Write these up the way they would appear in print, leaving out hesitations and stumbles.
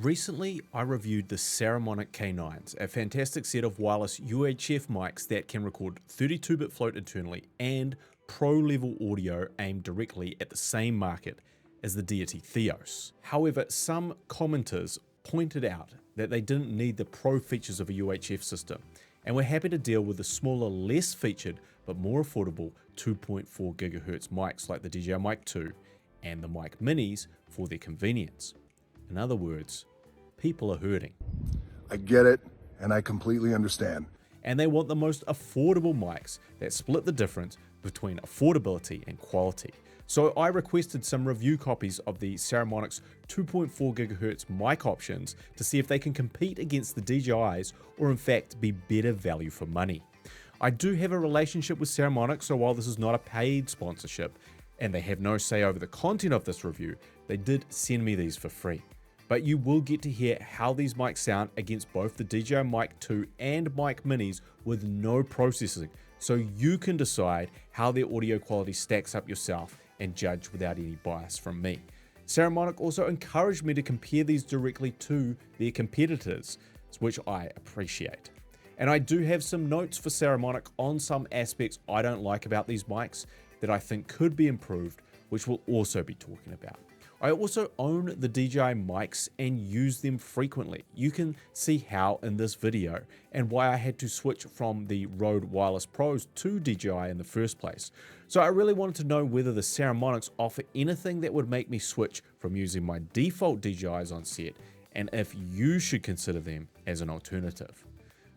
Recently, I reviewed the Saramonic K9s, a fantastic set of wireless UHF mics that can record 32-bit float internally and pro-level audio aimed directly at the same market as the deity Theos. However, some commenters pointed out that they didn't need the pro features of a UHF system, and were happy to deal with the smaller, less featured, but more affordable 2.4 GHz mics like the DJI Mic 2 and the Mic Minis for their convenience. In other words, people are hurting. I get it, and I completely understand. And they want the most affordable mics that split the difference between affordability and quality. So I requested some review copies of the Saramonic's 2.4 GHz mic options to see if they can compete against the DJI's or in fact be better value for money. I do have a relationship with Saramonic, so while this is not a paid sponsorship and they have no say over the content of this review, they did send me these for free. But you will get to hear how these mics sound against both the DJI Mic 2 and Mic Minis with no processing, so you can decide how their audio quality stacks up yourself and judge without any bias from me. Saramonic also encouraged me to compare these directly to their competitors, which I appreciate. And I do have some notes for Saramonic on some aspects I don't like about these mics that I think could be improved, which we'll also be talking about. I also own the DJI mics and use them frequently. You can see how in this video and why I had to switch from the Rode Wireless Pros to DJI in the first place. So I really wanted to know whether the Saramonics offer anything that would make me switch from using my default DJIs on set, and if you should consider them as an alternative.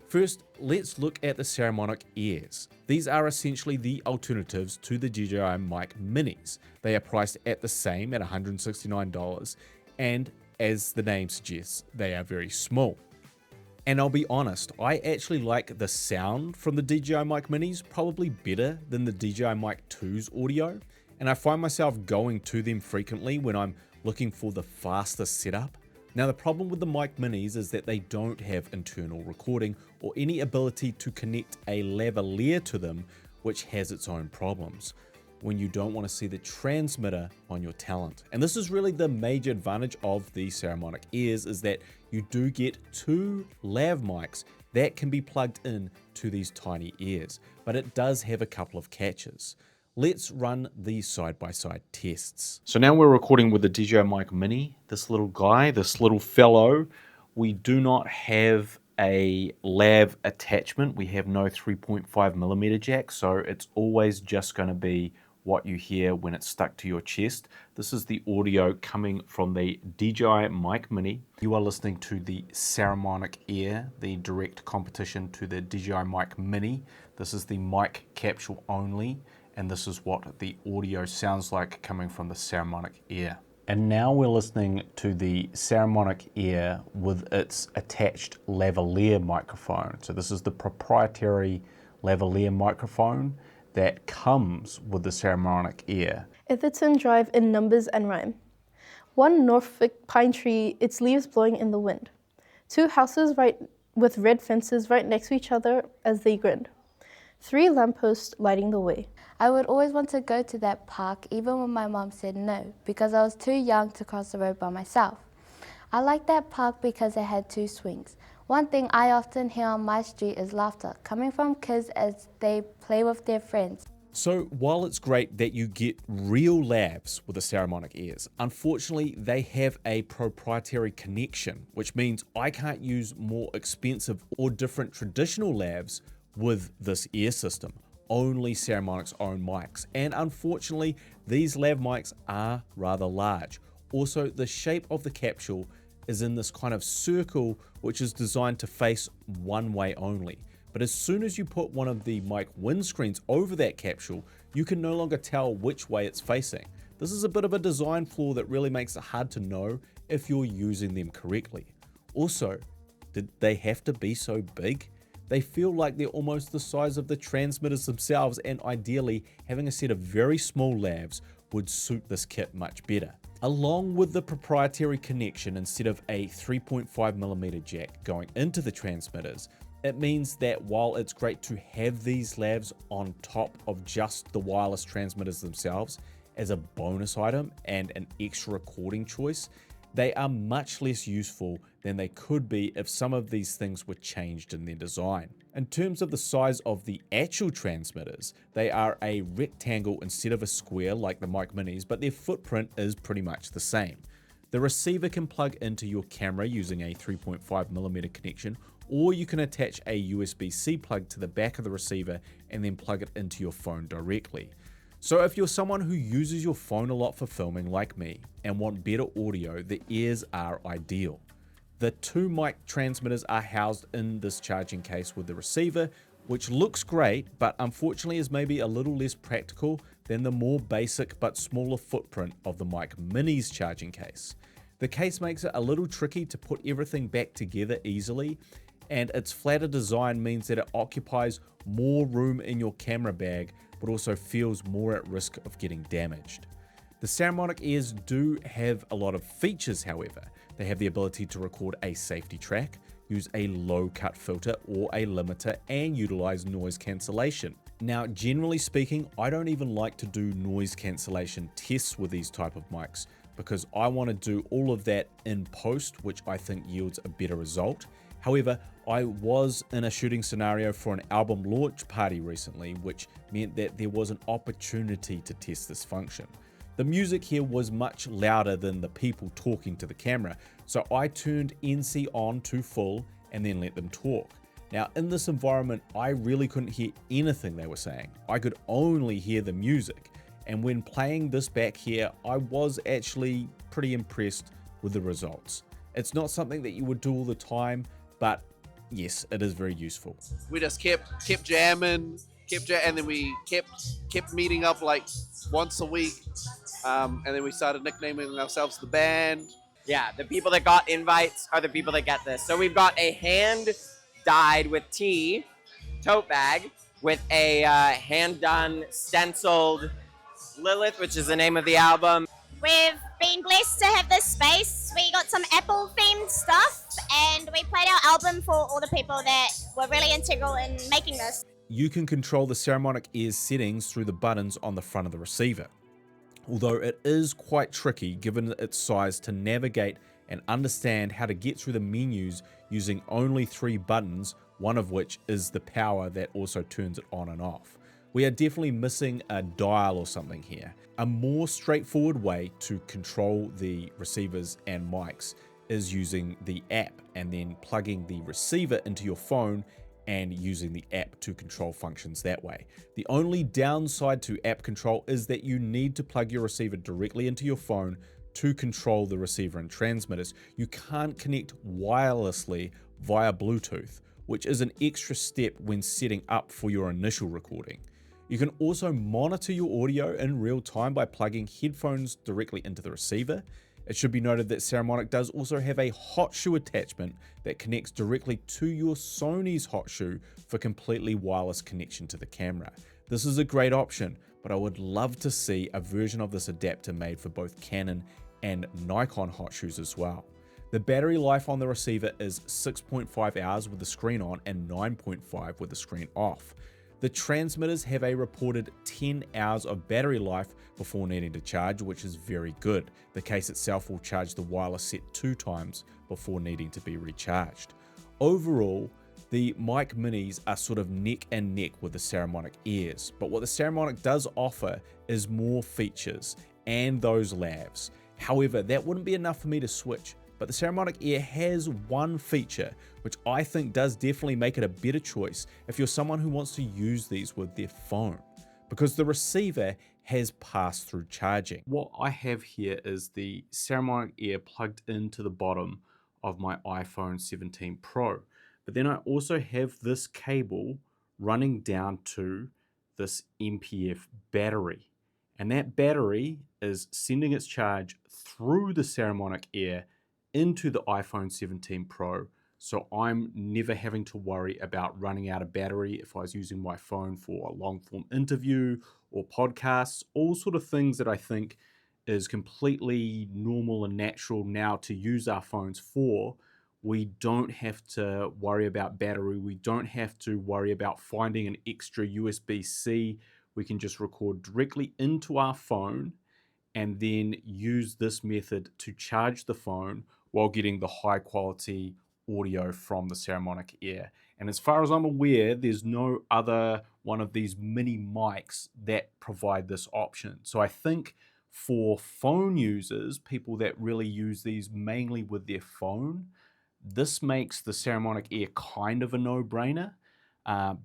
First, let's look at the Saramonic Airs. These are essentially the alternatives to the DJI Mic Minis. They are priced at the same at $169, and as the name suggests, they are very small. And I'll be honest, I actually like the sound from the DJI Mic Minis probably better than the DJI Mic 2's audio, and I find myself going to them frequently when I'm looking for the fastest setup. Now, the problem with the Mic Minis is that they don't have internal recording or any ability to connect a lavalier to them, which has its own problems when you don't want to see the transmitter on your talent. And this is really the major advantage of the Saramonic Airs, is that you do get two lav mics that can be plugged in to these tiny ears, but it does have a couple of catches. Let's run these side-by-side tests. So now we're recording with the DJI Mic Mini, this little guy, this little fellow. We do not have a lav attachment. We have no 3.5mm jack, so it's always just going to be what you hear when it's stuck to your chest. This is the audio coming from the DJI Mic Mini. You are listening to the Saramonic Air, the direct competition to the DJI Mic Mini. This is the mic capsule only, and this is what the audio sounds like coming from the Saramonic Air. And now we're listening to the Saramonic Air with its attached lavalier microphone. So this is the proprietary lavalier microphone that comes with the Saramonic Air. If it's in drive in numbers and rhyme. One Norfolk pine tree, its leaves blowing in the wind. Two houses with red fences right next to each other as they grinned. Three lampposts lighting the way. I would always want to go to that park even when my mom said no, because I was too young to cross the road by myself. I liked that park because it had two swings. One thing I often hear on my street is laughter coming from kids as they play with their friends. So while it's great that you get real lavs with the Saramonic Airs, unfortunately they have a proprietary connection, which means I can't use more expensive or different traditional lavs with this air system. Only Saramonic's own mics, and unfortunately these lav mics are rather large. Also, the shape of the capsule is in this kind of circle which is designed to face one way only. But as soon as you put one of the mic windscreens over that capsule, you can no longer tell which way it's facing. This is a bit of a design flaw that really makes it hard to know if you're using them correctly. Also, did they have to be so big? They feel like they're almost the size of the transmitters themselves, and ideally having a set of very small lavs would suit this kit much better. Along with the proprietary connection instead of a 3.5mm jack going into the transmitters, it means that while it's great to have these lavs on top of just the wireless transmitters themselves as a bonus item and an extra recording choice, they are much less useful than they could be if some of these things were changed in their design. In terms of the size of the actual transmitters, they are a rectangle instead of a square like the Mic Minis, but their footprint is pretty much the same. The receiver can plug into your camera using a 3.5mm connection, or you can attach a USB-C plug to the back of the receiver and then plug it into your phone directly. So if you're someone who uses your phone a lot for filming like me and want better audio, the ears are ideal. The two mic transmitters are housed in this charging case with the receiver, which looks great, but unfortunately is maybe a little less practical than the more basic but smaller footprint of the Mic Mini's charging case. The case makes it a little tricky to put everything back together easily, and its flatter design means that it occupies more room in your camera bag, but also feels more at risk of getting damaged. The Saramonic Airs do have a lot of features, however. They have the ability to record a safety track, use a low cut filter or a limiter, and utilize noise cancellation. Now, generally speaking, I don't even like to do noise cancellation tests with these type of mics because I want to do all of that in post, which I think yields a better result. However, I was in a shooting scenario for an album launch party recently, which meant that there was an opportunity to test this function. The music here was much louder than the people talking to the camera, so I turned NC on to full and then let them talk. Now, in this environment, I really couldn't hear anything they were saying. I could only hear the music, and when playing this back here, I was actually pretty impressed with the results. It's not something that you would do all the time, but yes, it is very useful. We just kept jamming, and then we kept meeting up like once a week, and then we started nicknaming ourselves the band. Yeah, the people that got invites are the people that get this. So we've got a hand-dyed with tea tote bag with a hand-done stenciled Lilith, which is the name of the album. We've been blessed to have this space. We got some Apple-themed stuff, and we played our album for all the people that were really integral in making this. You can control the Saramonic Air's settings through the buttons on the front of the receiver. Although it is quite tricky given its size to navigate and understand how to get through the menus using only 3 buttons, one of which is the power that also turns it on and off. We are definitely missing a dial or something here. A more straightforward way to control the receivers and mics is using the app and then plugging the receiver into your phone and using the app to control functions that way. The only downside to app control is that you need to plug your receiver directly into your phone to control the receiver and transmitters. You can't connect wirelessly via Bluetooth, which is an extra step when setting up for your initial recording. You can also monitor your audio in real time by plugging headphones directly into the receiver. It should be noted that Saramonic does also have a hot shoe attachment that connects directly to your Sony's hot shoe for completely wireless connection to the camera. This is a great option, but I would love to see a version of this adapter made for both Canon and Nikon hot shoes as well. The battery life on the receiver is 6.5 hours with the screen on and 9.5 with the screen off. The transmitters have a reported 10 hours of battery life before needing to charge, which is very good. The case itself will charge the wireless set 2 times before needing to be recharged. Overall, the Mic Minis are sort of neck and neck with the Saramonic Airs, but what the Saramonic does offer is more features and those lavs. However, that wouldn't be enough for me to switch. But the Saramonic Air has one feature which I think does definitely make it a better choice if you're someone who wants to use these with their phone, because the receiver has pass-through charging. What I have here is the Saramonic Air plugged into the bottom of my iPhone 17 Pro, but then I also have this cable running down to this MPF battery, and that battery is sending its charge through the Saramonic Air into the iPhone 17 Pro, so I'm never having to worry about running out of battery if I was using my phone for a long form interview or podcasts, all sort of things that I think is completely normal and natural now to use our phones for. We don't have to worry about battery, we don't have to worry about finding an extra USB-C. We can just record directly into our phone and then use this method to charge the phone while getting the high quality audio from the Saramonic Air. And as far as I'm aware, there's no other one of these mini mics that provide this option. So I think for phone users, people that really use these mainly with their phone, this makes the Saramonic Air kind of a no-brainer.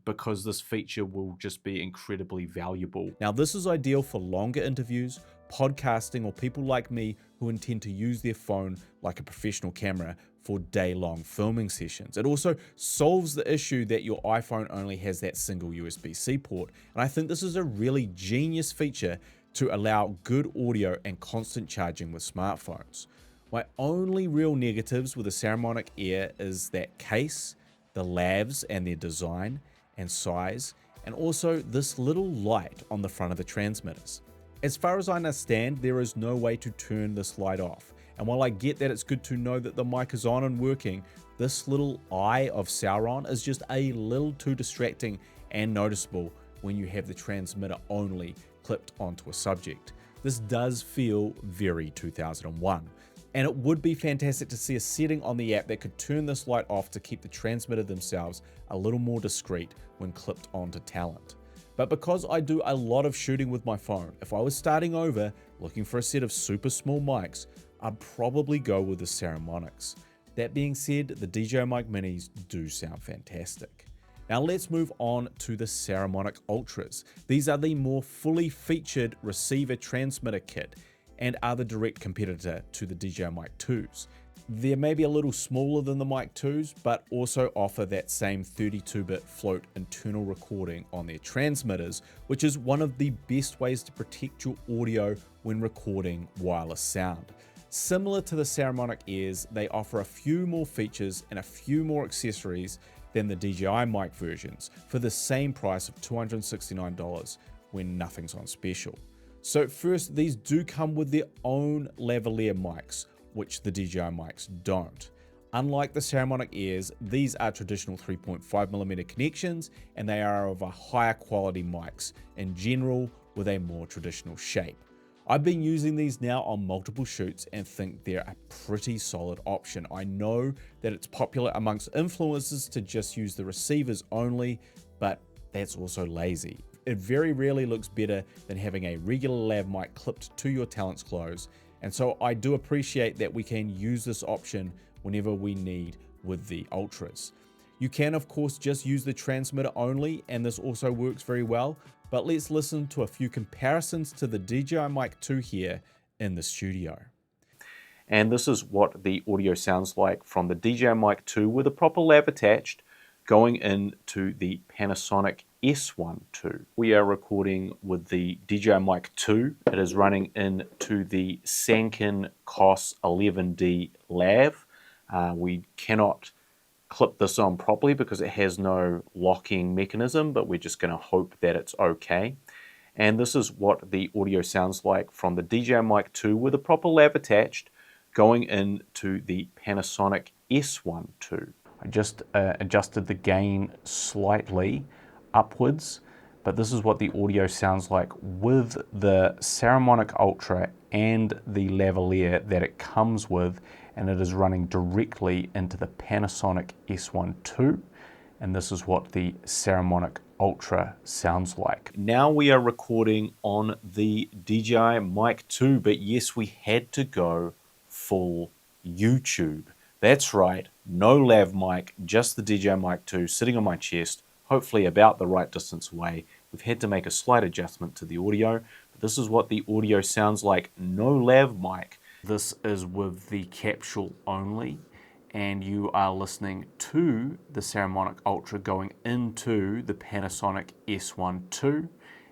Because this feature will just be incredibly valuable. Now, this is ideal for longer interviews, podcasting, or people like me who intend to use their phone like a professional camera for day-long filming sessions. It also solves the issue that your iPhone only has that single USB-C port, and I think this is a really genius feature to allow good audio and constant charging with smartphones. My only real negatives with the Saramonic Air is that case, the lavs and their design and size, and also this little light on the front of the transmitters. As far as I understand, there is no way to turn this light off, and while I get that it's good to know that the mic is on and working, this little eye of Sauron is just a little too distracting and noticeable when you have the transmitter only clipped onto a subject. This does feel very 2001. And it would be fantastic to see a setting on the app that could turn this light off to keep the transmitter themselves a little more discreet when clipped onto talent. But because I do a lot of shooting with my phone, if I was starting over looking for a set of super small mics, I'd probably go with the Saramonics. That being said, the DJI Mic Minis do sound fantastic. Now let's move on to the Saramonic Ultras. These are the more fully featured receiver transmitter kit and are the direct competitor to the DJI Mic 2s. They're maybe a little smaller than the Mic 2s, but also offer that same 32-bit float internal recording on their transmitters, which is one of the best ways to protect your audio when recording wireless sound. Similar to the Saramonic Airs, they offer a few more features and a few more accessories than the DJI mic versions for the same price of $269 when nothing's on special. So first, these do come with their own lavalier mics, which the DJI mics don't. Unlike the Saramonic Airs, these are traditional 3.5mm connections, and they are of a higher quality mics in general with a more traditional shape. I've been using these now on multiple shoots and think they're a pretty solid option. I know that it's popular amongst influencers to just use the receivers only, but that's also lazy. It very rarely looks better than having a regular lav mic clipped to your talent's clothes, and so I do appreciate that we can use this option whenever we need with the Ultras. You can of course just use the transmitter only, and this also works very well, but let's listen to a few comparisons to the DJI Mic 2 here in the studio. And this is what the audio sounds like from the DJI Mic 2 with a proper lav attached, going into the Panasonic S1 II. We are recording with the DJI Mic 2. It is running into the Sanken COS 11D Lav. We cannot clip this on properly because it has no locking mechanism, but we're just going to hope that it's okay. And this is what the audio sounds like from the DJI Mic 2 with a proper lav attached, going into the Panasonic S1 II. I just adjusted the gain slightly upwards, but this is what the audio sounds like with the Saramonic Ultra and the lavalier that it comes with, and it is running directly into the Panasonic S1 II, and this is what the Saramonic Ultra sounds like. Now we are recording on the DJI Mic 2, but yes, we had to go full YouTube. That's right, no lav mic, just the DJI Mic 2 sitting on my chest, hopefully about the right distance away. We've had to make a slight adjustment to the audio, but this is what the audio sounds like, no lav mic. This is with the capsule only, and you are listening to the Saramonic Ultra going into the Panasonic S1 II,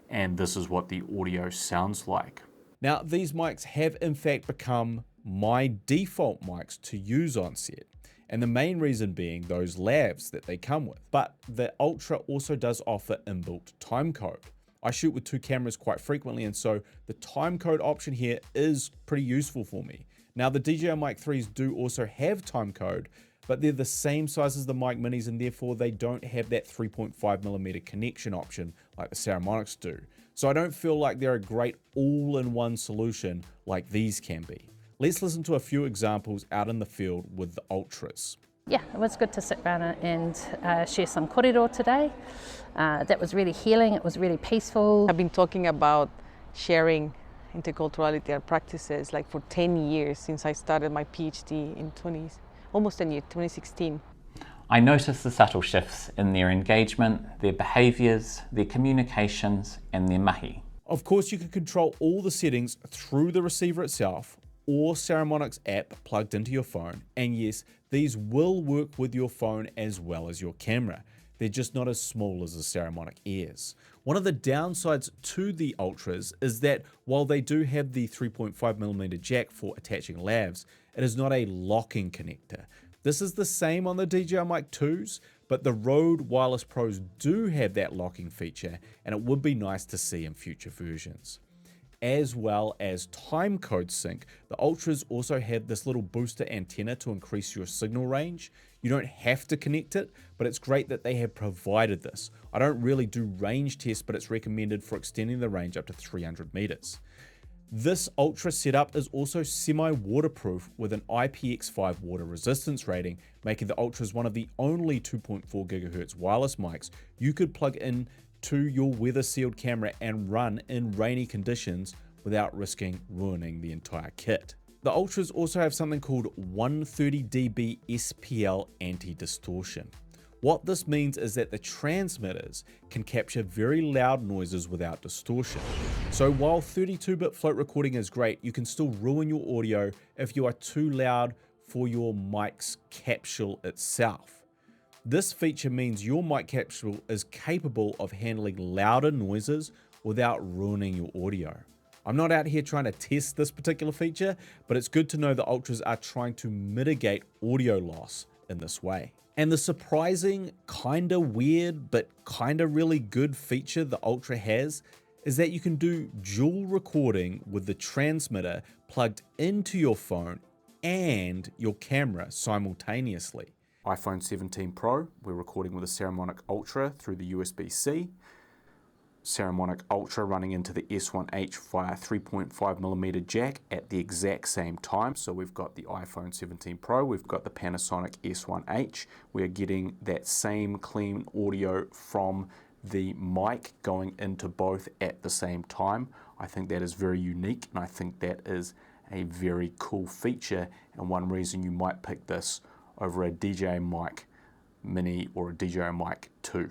and this is what the audio sounds like. Now, these mics have in fact become my default mics to use on set, and the main reason being those lavs that they come with. But the Ultra also does offer inbuilt timecode. I shoot with two cameras quite frequently, and so the timecode option here is pretty useful for me. Now, the DJI Mic 3s do also have timecode, but they're the same size as the Mic Minis, and therefore they don't have that 3.5mm connection option like the Saramonics do. So I don't feel like they're a great all-in-one solution like these can be. Let's listen to a few examples out in the field with the Ultras. Yeah, it was good to sit around and share some korero today. That was really healing, it was really peaceful. I've been talking about sharing interculturality practices like for 10 years since I started my PhD in almost 10 years, 2016. I noticed the subtle shifts in their engagement, their behaviours, their communications and their mahi. Of course, you can control all the settings through the receiver itself or Saramonic's app plugged into your phone, and yes, these will work with your phone as well as your camera. They're just not as small as the Saramonic Airs. One of the downsides to the Ultras is that while they do have the 3.5mm jack for attaching lavs, it is not a locking connector. This is the same on the DJI Mic 2s, but the Rode Wireless Pros do have that locking feature, and it would be nice to see in future versions. As well as timecode sync, the Ultras also have this little booster antenna to increase your signal range. You don't have to connect it, but it's great that they have provided this. I don't really do range tests, but it's recommended for extending the range up to 300 meters. This Ultra setup is also semi-waterproof with an IPX5 water resistance rating, making the Ultras one of the only 2.4 GHz wireless mics you could plug in to your weather sealed camera and run in rainy conditions without risking ruining the entire kit. The Ultras also have something called 130 dB SPL anti-distortion. What this means is that the transmitters can capture very loud noises without distortion. So while 32-bit float recording is great, you can still ruin your audio if you are too loud for your mic's capsule itself. This feature means your mic capsule is capable of handling louder noises without ruining your audio. I'm not out here trying to test this particular feature, but it's good to know the Ultras are trying to mitigate audio loss in this way. And the surprising, kinda weird, but kinda really good feature the Ultra has is that you can do dual recording with the transmitter plugged into your phone and your camera simultaneously. iPhone 17 Pro, we're recording with a Saramonic Ultra through the USB-C. Saramonic Ultra running into the S1H via 3.5mm jack at the exact same time. So we've got the iPhone 17 Pro, we've got the Panasonic S1H. We're getting that same clean audio from the mic going into both at the same time. I think that is very unique, and I think that is a very cool feature, and one reason you might pick this over a DJI Mic Mini or a DJI Mic 2.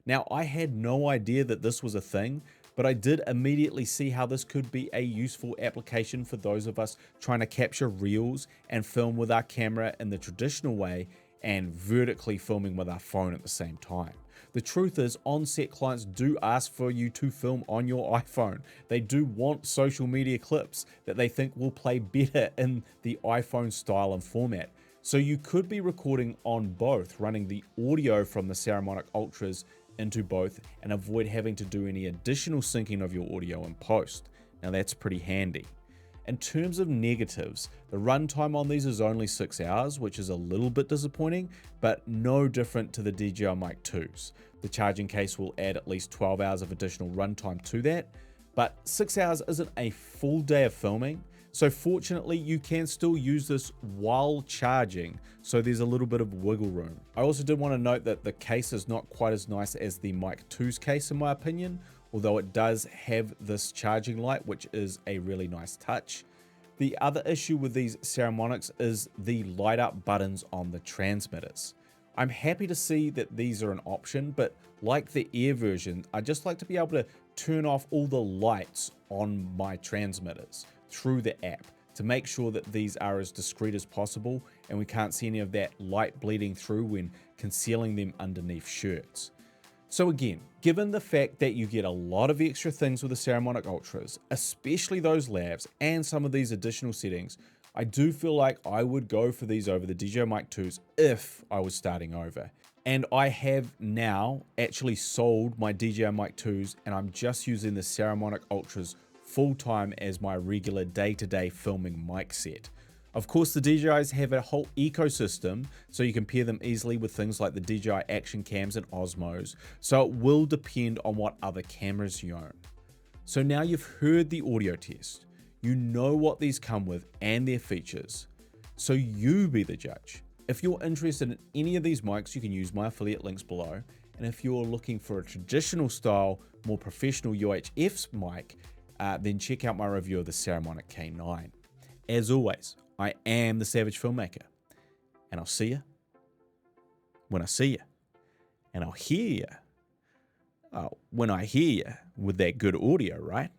Now, I had no idea that this was a thing, but I did immediately see how this could be a useful application for those of us trying to capture reels and film with our camera in the traditional way and vertically filming with our phone at the same time. The truth is, on-set clients do ask for you to film on your iPhone. They do want social media clips that they think will play better in the iPhone style and format. So you could be recording on both, running the audio from the Saramonic Ultras into both and avoid having to do any additional syncing of your audio in post. Now that's pretty handy. In terms of negatives, the runtime on these is only 6 hours, which is a little bit disappointing, but no different to the DJI Mic 2s. The charging case will add at least 12 hours of additional runtime to that, but 6 hours isn't a full day of filming. So fortunately, you can still use this while charging, so there's a little bit of wiggle room. I also did want to note that the case is not quite as nice as the Mic 2's case in my opinion, although it does have this charging light, which is a really nice touch. The other issue with these Saramonics is the light up buttons on the transmitters. I'm happy to see that these are an option, but like the Air version, I just like to be able to turn off all the lights on my transmitters through the app to make sure that these are as discreet as possible and we can't see any of that light bleeding through when concealing them underneath shirts. So again, given the fact that you get a lot of extra things with the Saramonic Ultras, especially those lavs and some of these additional settings, I do feel like I would go for these over the DJI Mic 2s if I was starting over. And I have now actually sold my DJI Mic 2s and I'm just using the Saramonic Ultras full-time as my regular day-to-day filming mic set. Of course, the DJIs have a whole ecosystem, so you can pair them easily with things like the DJI Action Cams and Osmos, so it will depend on what other cameras you own. So now you've heard the audio test, you know what these come with and their features, so you be the judge. If you're interested in any of these mics, you can use my affiliate links below, and if you're looking for a traditional style, more professional UHF mic, then check out my review of the Saramonic K9. As always, I am the Savage Filmmaker, and I'll see you when I see you, and I'll hear you when I hear you with that good audio, right?